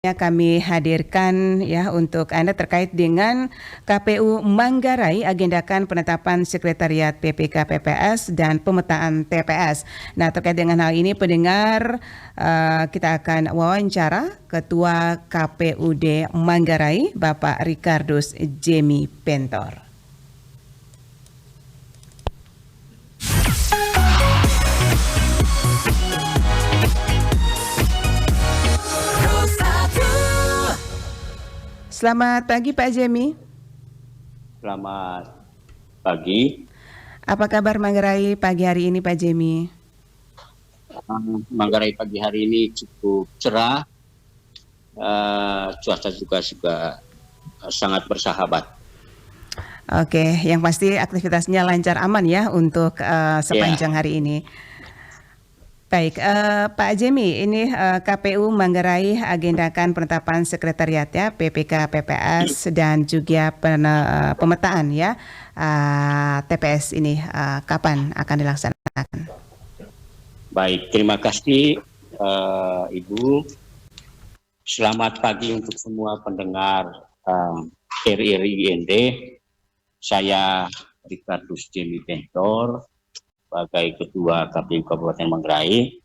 kami hadirkan ya untuk Anda terkait dengan KPU Manggarai agendakan penetapan Sekretariat PPK PPS dan pemetaan TPS. Nah, terkait dengan hal ini pendengar kita akan wawancara Ketua KPUD Manggarai Bapak Ricardus Jemi Pentor. Selamat pagi Pak Jemi. Selamat pagi. Apa kabar Manggarai pagi hari ini Pak Jemi? Manggarai pagi hari ini cukup cerah, cuaca juga sangat bersahabat. Oke, yang pasti aktivitasnya lancar aman ya untuk sepanjang hari ini. Baik, Pak Jemi, ini KPU Manggarai agendakan penetapan sekretariat ya, PPK PPS dan juga pemetaan ya TPS ini kapan akan dilaksanakan? Baik, terima kasih Ibu. Selamat pagi untuk semua pendengar RRI IND. Saya Ricardus Jemi Pentor, sebagai Ketua KPU Kabupaten Manggarai,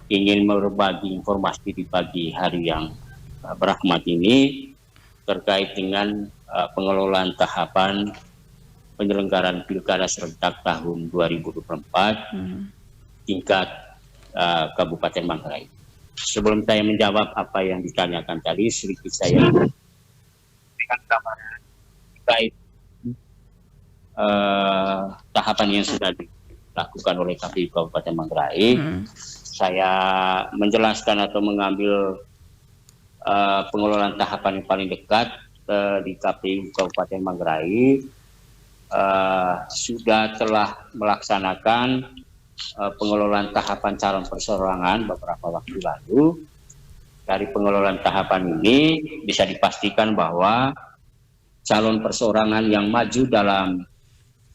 ingin berbagi informasi di pagi hari yang berahmat ini terkait dengan pengelolaan tahapan penyelenggaraan Pilkada serentak tahun 2024 tingkat Kabupaten Manggarai. Sebelum saya menjawab apa yang ditanyakan tadi, sedikit saya berikan gambaran terkait tahapan yang sudah dilakukan oleh KPU Kabupaten Manggarai. Saya menjelaskan atau mengambil pengelolaan tahapan yang paling dekat di KPU Kabupaten Manggarai. Telah melaksanakan pengelolaan tahapan calon perseorangan beberapa waktu lalu. Dari pengelolaan tahapan ini bisa dipastikan bahwa calon perseorangan yang maju dalam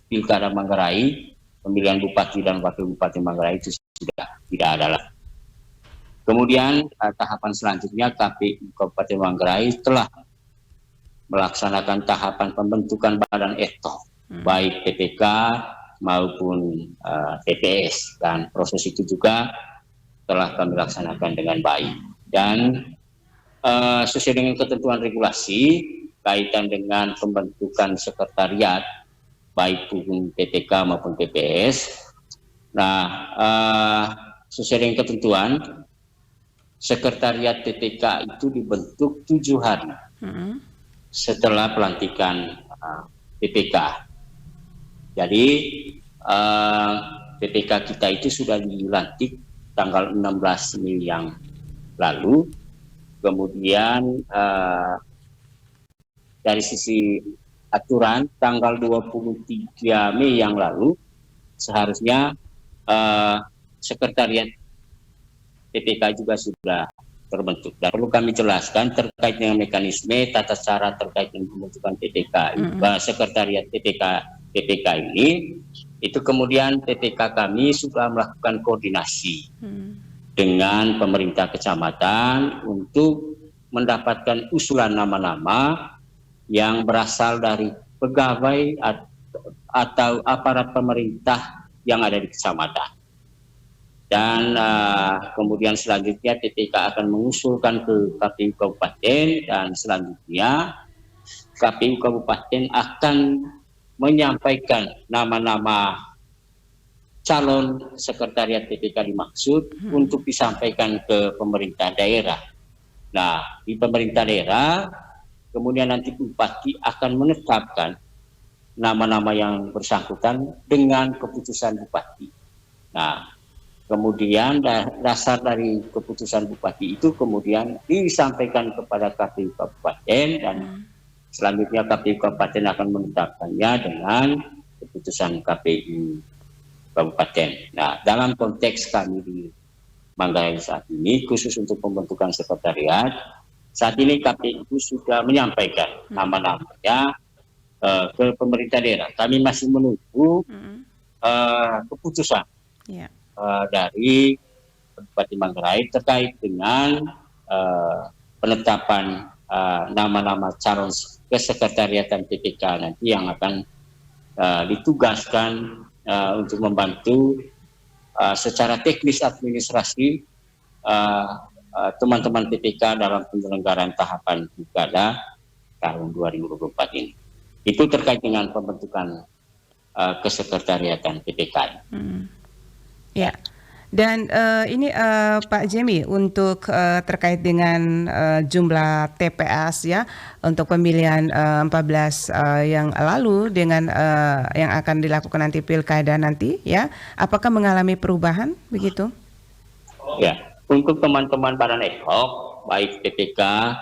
Pilkada Manggarai, pemilihan Bupati dan Wakil Bupati Manggarai itu sudah tidak ada lagi. Kemudian tahapan selanjutnya KPU Kabupaten Manggarai telah melaksanakan tahapan pembentukan badan ad hoc, baik PPK maupun TPS, dan proses itu juga telah kami laksanakan dengan baik. Dan sesuai dengan ketentuan regulasi kaitan dengan pembentukan sekretariat baik pun PPK maupun TPS. Nah, sesuai dengan ketentuan, sekretariat PPK itu dibentuk 7 hari setelah pelantikan PPK. Jadi PPK kita itu sudah dilantik tanggal 16 Mei yang lalu. Kemudian dari sisi aturan tanggal 23 Mei yang lalu seharusnya sekretariat PPK juga sudah terbentuk. Dan perlu kami jelaskan terkait dengan mekanisme tata cara terkait dengan pembentukan PPK, sekretariat PPK ini, itu kemudian PPK kami sudah melakukan koordinasi dengan pemerintah kecamatan untuk mendapatkan usulan nama-nama yang berasal dari pegawai atau aparat pemerintah yang ada di kecamatan. Dan kemudian selanjutnya PPK akan mengusulkan ke KPU Kabupaten, dan selanjutnya KPU Kabupaten akan menyampaikan nama-nama calon sekretariat PPK dimaksud untuk disampaikan ke pemerintah daerah. Nah, di pemerintah daerah kemudian nanti Bupati akan menetapkan nama-nama yang bersangkutan dengan keputusan Bupati. Nah, kemudian dasar dari keputusan Bupati itu kemudian disampaikan kepada KPU Kabupaten, dan selanjutnya KPU Kabupaten akan menetapkannya dengan keputusan KPU Kabupaten. Nah, dalam konteks kami di Manggarai saat ini, khusus untuk pembentukan sekretariat, saat ini KPU sudah menyampaikan nama-namanya ke pemerintah daerah. Kami masih menunggu keputusan dari Bupati Manggarai terkait dengan penetapan nama-nama calon kesekretariatan PPK nanti yang akan ditugaskan untuk membantu secara teknis administrasi teman-teman PPK dalam penyelenggaraan tahapan pilkada tahun 2024 ini. Itu terkait dengan pembentukan kesekretariatan PPK. Ya. Dan ini Pak Jemi, untuk terkait dengan jumlah TPS ya untuk pemilihan 14 yang lalu dengan yang akan dilakukan nanti pilkada nanti ya, apakah mengalami perubahan begitu? Ya, untuk teman-teman badan ad hoc baik PPK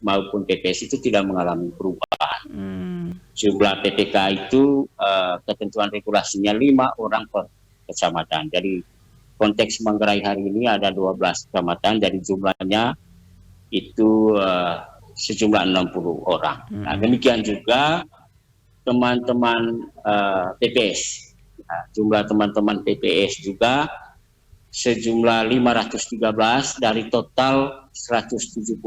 maupun TPS itu tidak mengalami perubahan. Jumlah PPK itu ketentuan regulasinya 5 orang per kecamatan. Jadi konteks Manggarai hari ini ada 12 kecamatan, jadi jumlahnya itu sejumlah 60 orang. Nah, demikian juga teman-teman TPS. Nah, jumlah teman-teman TPS juga sejumlah 513 dari total 171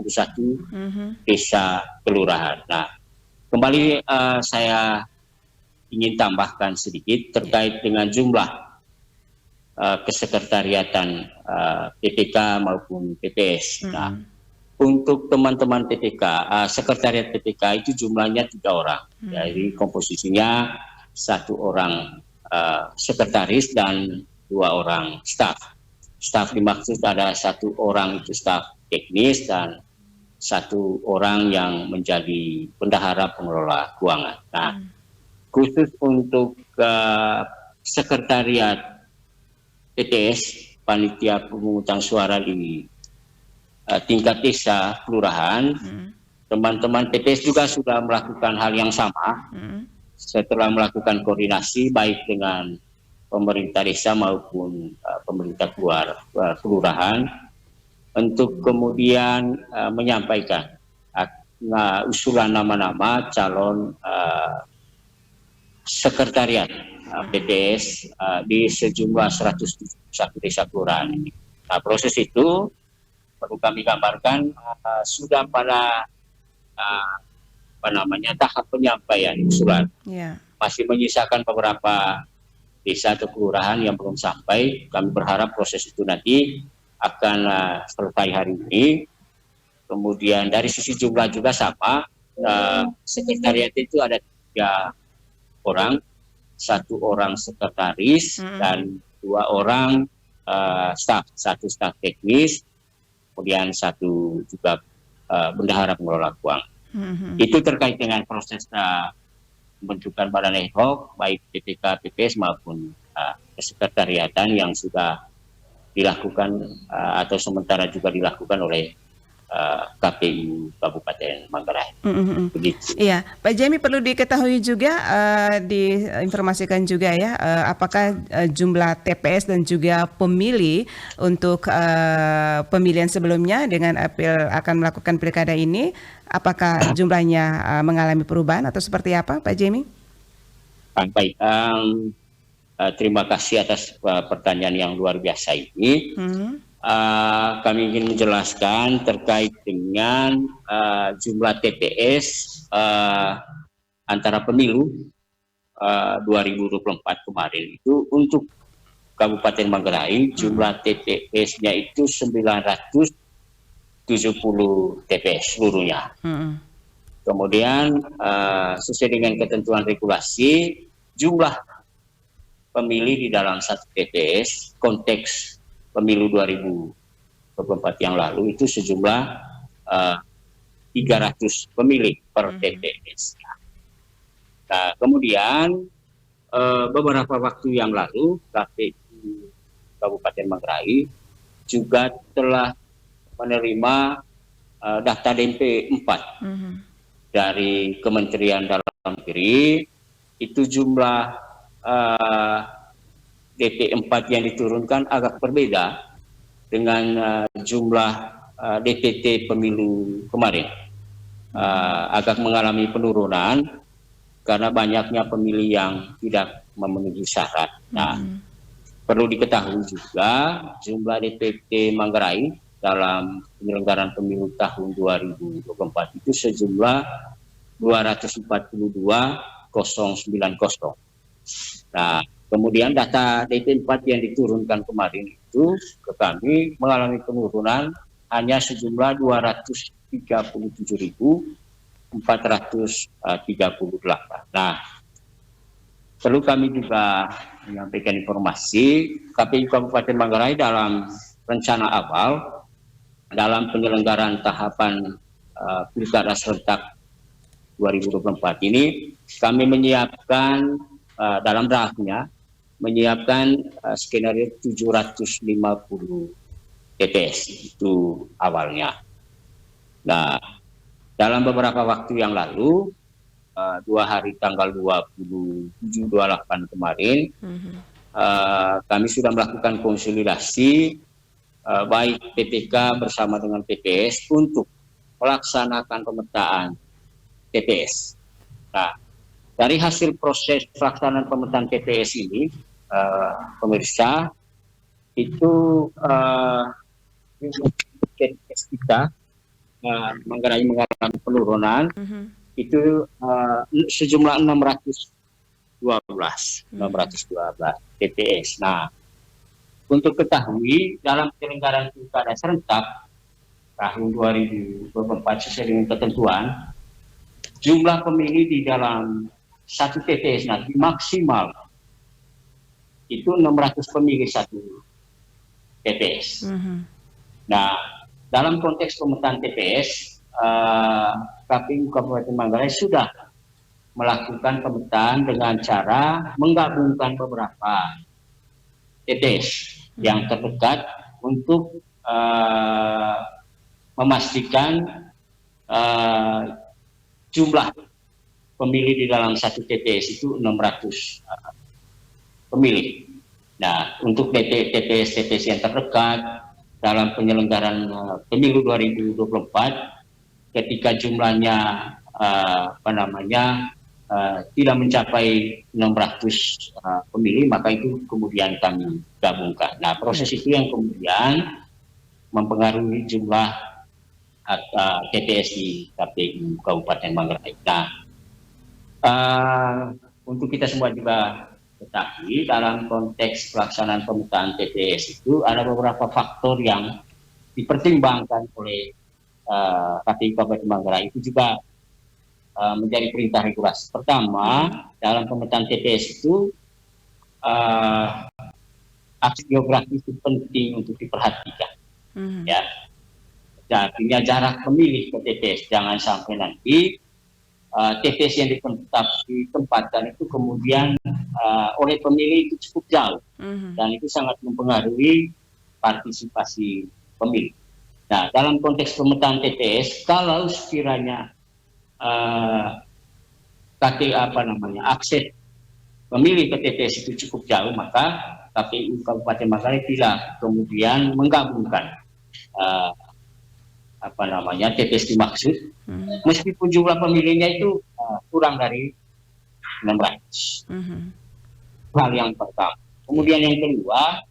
desa kelurahan. Nah, kembali saya ingin tambahkan sedikit terkait dengan jumlah kesekretariatan PPK maupun PPS. Nah, untuk teman-teman PPK, sekretariat PPK itu jumlahnya 3 orang. Jadi komposisinya 1 orang sekretaris dan 2 orang staf. Staf dimaksud ada 1 orang itu staf teknis dan 1 orang yang menjadi bendahara pengelola keuangan. Nah, khusus untuk sekretariat PTS, panitia pemungutan suara di tingkat desa kelurahan, teman-teman PTS juga sudah melakukan hal yang sama setelah melakukan koordinasi baik dengan pemerintah desa maupun pemerintah kelurahan untuk kemudian menyampaikan usulan nama-nama calon sekretariat PPS di sejumlah 171 desa kelurahan ini. Nah, proses itu perlu kami gambarkan sudah pada tahap penyampaian usulan. Masih menyisakan beberapa desa atau kelurahan yang belum sampai. Kami berharap proses itu nanti akan selesai hari ini. Kemudian dari sisi jumlah juga sama. Sekretariat itu ada 3 orang. 1 orang sekretaris dan 2 orang staf, 1 staf teknis, kemudian 1 juga bendahara pengelola keuangan. Itu terkait dengan proses pembentukan badan ad hoc baik PPK, PPS maupun kesekretariatan yang sudah dilakukan atau sementara juga dilakukan oleh KPU Kabupaten Manggarai. Iya, Pak Jemi, perlu diketahui juga, diinformasikan juga ya, apakah jumlah TPS dan juga pemilih untuk pemilihan sebelumnya dengan akan melakukan pilkada ini, apakah jumlahnya mengalami perubahan atau seperti apa, Pak Jemi? Baik, terima kasih atas pertanyaan yang luar biasa ini. Kami ingin menjelaskan terkait dengan jumlah TPS antara pemilu 2024 kemarin itu untuk Kabupaten Manggarai jumlah TPS-nya itu 970 TPS seluruhnya. Kemudian sesuai dengan ketentuan regulasi jumlah pemilih di dalam 1 TPS konteks pemilu 2024 yang lalu itu sejumlah 300 pemilih per TPS. Nah, kemudian beberapa waktu yang lalu KPU Kabupaten Manggarai juga telah menerima daftar DP 4 dari Kementerian Dalam Negeri. Itu jumlah DP 4 yang diturunkan agak berbeda dengan jumlah DPT pemilu kemarin. Agak mengalami penurunan karena banyaknya pemilih yang tidak memenuhi syarat. Nah, perlu diketahui juga jumlah DPT Manggarai dalam penyelenggaraan pemilu tahun 2024 itu sejumlah 242.090. Nah, kemudian data DP4 yang diturunkan kemarin itu ke kami mengalami penurunan hanya sejumlah 237.438. Nah, perlu kami juga menyampaikan informasi, KPU Kabupaten Manggarai dalam rencana awal dalam penyelenggaraan tahapan Pilkada serentak 2024 ini, kami menyiapkan dalam draftnya menyiapkan skenario 750 TPS itu awalnya. Nah, dalam beberapa waktu yang lalu, 2 hari tanggal 27-28 kemarin, kami sudah melakukan konsolidasi baik PPK bersama dengan TPS untuk melaksanakan pemetaan TPS. Nah, dari hasil proses pelaksanaan pemetaan TPS ini, pemirsa, itu TPS kita mengalami penurunan itu sejumlah 612 TPS. Nah, untuk ketahui dalam penyelenggaraan pilkada serentak tahun 2024 sesuai dengan ketentuan, jumlah pemilih di dalam satu TPS nanti maksimal itu 600 pemilih satu TPS. Nah, dalam konteks pemetaan TPS, KPU Kabupaten Manggarai sudah melakukan pemetaan dengan cara menggabungkan beberapa TPS yang terdekat untuk memastikan jumlah pemilih di dalam satu TPS itu 600 pemilih. Nah, untuk TPS yang terdekat dalam penyelenggaraan pemilu 2024, ketika jumlahnya tidak mencapai 600 pemilih, maka itu kemudian kami gabungkan. Nah, proses itu yang kemudian mempengaruhi jumlah TPS di KPU Kabupaten Manggarai. Nah, untuk kita semua juga ketahui dalam konteks pelaksanaan pemetaan TPS itu ada beberapa faktor yang dipertimbangkan oleh KPU Kabupaten Manggarai, itu juga menjadi perintah regulasi. Pertama, dalam pemetaan TPS itu aspek geografis itu penting untuk diperhatikan. Ya, artinya jarak pemilih ke TPS, jangan sampai nanti TPS yang ditempatkan itu kemudian oleh pemilih itu cukup jauh, dan itu sangat mempengaruhi partisipasi pemilih. Nah, dalam konteks pemetaan TPS, kalau sekiranya akses pemilih ke TPS itu cukup jauh, maka KPU Kabupaten Manggarai tidak kemudian menggabungkan TPS dimaksud, meskipun jumlah pemilihnya itu kurang dari 600. Hal yang pertama. Kemudian yang kedua,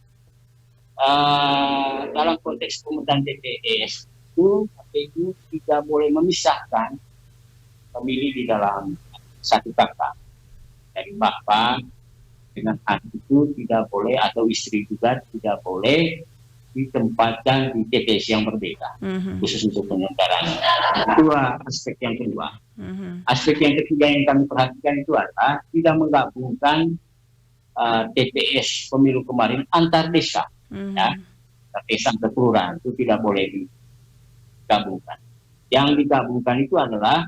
dalam konteks pemetaan TPS itu KPU tidak boleh memisahkan pemilih di dalam satu kakak. Dari bapak dengan anak itu tidak boleh, atau istri juga tidak boleh ditempatkan di TPS yang berbeda, khusus untuk penyelenggaraan. Itu aspek yang kedua. Aspek yang ketiga yang kami perhatikan itu adalah tidak menggabungkan TPS pemilu kemarin antar desa, ya, desa ke kelurahan itu tidak boleh digabungkan. Yang digabungkan itu adalah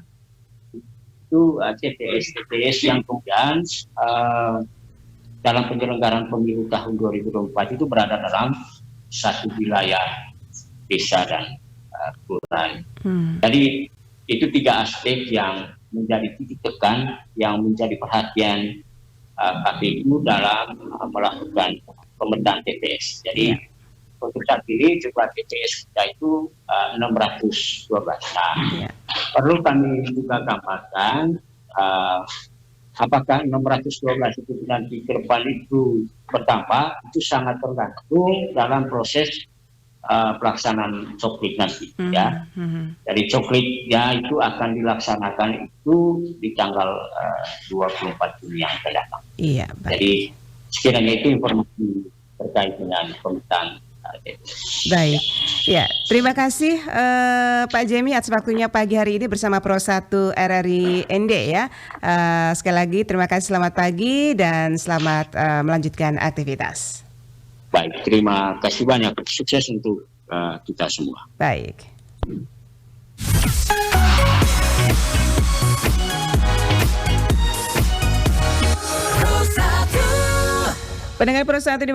TPS yang kemudian dalam penyelenggaraan pemilu tahun 2024 itu berada dalam satu wilayah desa dan kelurahan. Jadi itu 3 aspek yang menjadi titik tekan, yang menjadi perhatian KPU dalam melakukan pemetaan TPS. Jadi untuk saat ini jumlah TPS kita itu 612. Nah, perlu kami juga gambarkan apakah 612 itu nanti ke depan itu bertambah, itu sangat tergantung dalam proses pelaksanaan coklit nanti ya. Dari coklitnya itu akan dilaksanakan itu di tanggal 24 Juni yang akan datang. Iya, baik. Jadi sekiranya itu informasi terkait dengan pemetaan. Baik, ya terima kasih Pak Jemi atas waktunya pagi hari ini bersama Pro 1 RRI ND ya. Sekali lagi terima kasih, selamat pagi dan selamat melanjutkan aktivitas. Baik, terima kasih banyak, sukses untuk kita semua. Baik. Pendengar Pro 1 di